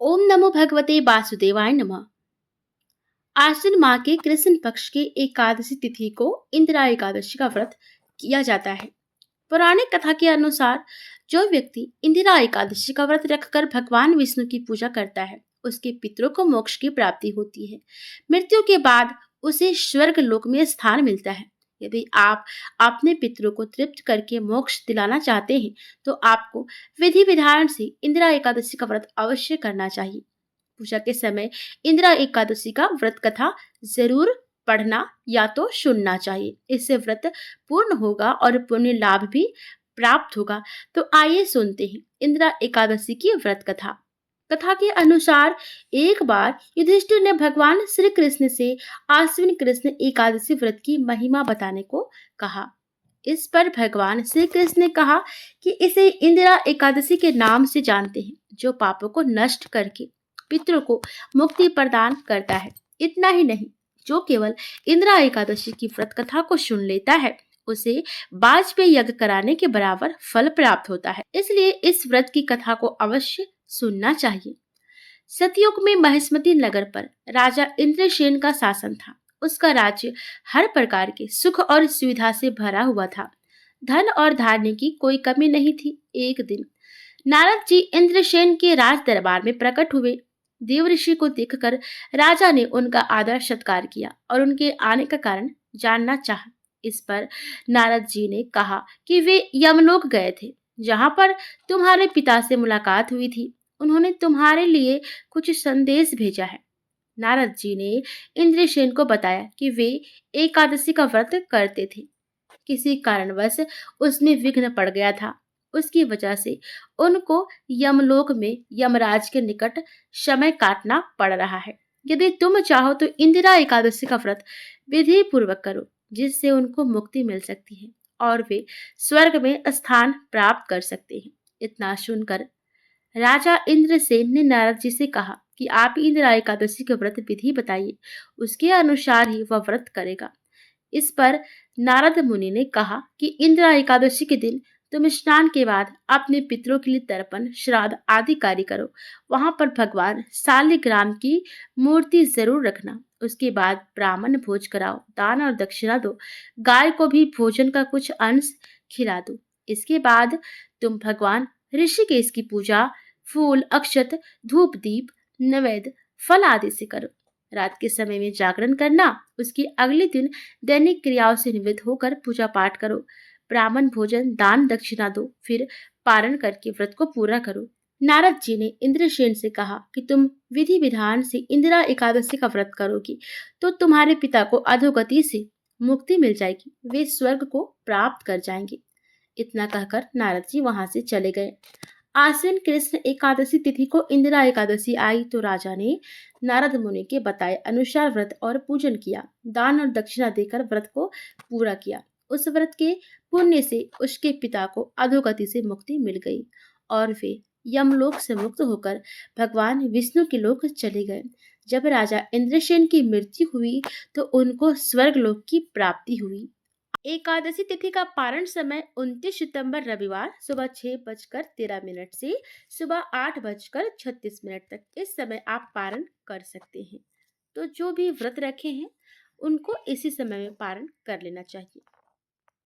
ओम नमो भगवते वासुदेवाय नमः। आश्विन माह के कृष्ण पक्ष की एकादशी तिथि को इंदिरा एकादशी का व्रत किया जाता है। पौराणिक कथा के अनुसार जो व्यक्ति इंदिरा एकादशी का व्रत रखकर भगवान विष्णु की पूजा करता है, उसके पितरों को मोक्ष की प्राप्ति होती है। मृत्यु के बाद उसे स्वर्ग लोक में स्थान मिलता है। यदि आप अपने पितरों को तृप्त करके मोक्ष दिलाना चाहते हैं, तो आपको विधि विधान से इंदिरा एकादशी का व्रत अवश्य करना चाहिए। पूजा के समय इंदिरा एकादशी का व्रत कथा जरूर पढ़ना या तो सुनना चाहिए। इससे व्रत पूर्ण होगा और पुण्य लाभ भी प्राप्त होगा। तो आइए सुनते हैं इंदिरा एकादशी की व्रत कथा। कथा के अनुसार एक बार युधिष्ठिर ने भगवान श्री कृष्ण से आश्विन कृष्ण एकादशी व्रत की महिमा बताने को कहा। इस पर भगवान श्री कृष्ण ने कहा कि इसे इंदिरा एकादशी के नाम से जानते हैं, जो पापों को नष्ट करके पितरों को मुक्ति प्रदान करता है। इतना ही नहीं, जो केवल इंदिरा एकादशी की व्रत कथा को सुन लेता है, उसे वाजपेयी यज्ञ कराने के बराबर फल प्राप्त होता है। इसलिए इस व्रत की कथा को अवश्य सुनना चाहिए। सतयुग में महिष्मती नगर पर राजा इंद्रसेन का शासन था। उसका राज्य हर प्रकार के सुख और सुविधा से भरा हुआ था। धन और धान्य की कोई कमी नहीं थी। एक दिन नारद जी इंद्रसेन के राज दरबार में प्रकट हुए। देव ऋषि को देखकर राजा ने उनका आदर सत्कार किया और उनके आने का कारण जानना चाहा। इस पर नारद जी ने कहा कि वे यमलोक गए थे, जहां पर तुम्हारे पिता से मुलाकात हुई थी। उन्होंने तुम्हारे लिए कुछ संदेश भेजा है। नारद जी ने इंद्रसेन को बताया कि वे एकादशी का व्रत करते थे। किसी कारणवश उसमें विघ्न पड़ गया था। उसकी वजह से उनको यमलोक में यमराज के निकट समय काटना पड़ रहा है। यदि तुम चाहो तो इंदिरा एकादशी का व्रत विधि पूर्वक करो, जिससे उनको मुक्ति मिल सकती है और वे स्वर्ग में स्थान प्राप्त कर सकते हैं। इतना सुनकर राजा इंद्रसेन ने नारद जी से कहा कि आप इंदिरा एकादशी के व्रत विधि बताइए, उसके अनुसार ही वह व्रत करेगा। इस पर नारद मुनि ने कहा कि इंदिरा एकादशी के दिन तुम स्नान के बाद अपने पितरों के लिए तर्पण, श्राद्ध आदि कार्य करो। वहां पर भगवान शालिग्राम की मूर्ति जरूर रखना। उसके बाद ब्राह्मण भोज कराओ, दान और दक्षिणा दो, गाय को भी भोजन का कुछ अंश खिला दो। इसके बाद तुम भगवान ऋषिकेश की पूजा फूल, अक्षत, धूप, दीप, नैवेद्य, फल आदि से करो। रात के समय में जागरण करना। उसके अगले दिन दैनिक क्रियाओं से निवृत्त होकर पूजा पाठ करो। ब्राह्मण भोजन, दान, दक्षिणा दो, फिर पारण करके व्रत को पूरा करो। नारद जी ने इंद्रसेन से कहा कि तुम विधि विधान से इंदिरा एकादशी का व्रत करोगी तो तुम्हारे पिता को अधोगति से मुक्ति मिल जाएगी। वे स्वर्ग को प्राप्त कर जाएंगे। इतना कहकर नारद जी वहां से चले गए। आश्विन कृष्ण एकादशी तिथि को इंदिरा एकादशी आई तो राजा ने नारद मुनि के बताए अनुसार व्रत और पूजन किया। दान और दक्षिणा देकर व्रत को पूरा किया। उस व्रत के पुण्य से उसके पिता को अधोगति से मुक्ति मिल गई और वे यमलोक से मुक्त होकर भगवान विष्णु के लोक चले गए। जब राजा इंद्रसेन की मृत्यु हुई तो उनको स्वर्गलोक की प्राप्ति हुई। एकादशी तिथि का पारण समय 29 सितंबर रविवार सुबह 6:13 से सुबह 8:36 तक। इस समय आप पारण कर सकते हैं। तो जो भी व्रत रखे हैं उनको इसी समय में पारण कर लेना चाहिए।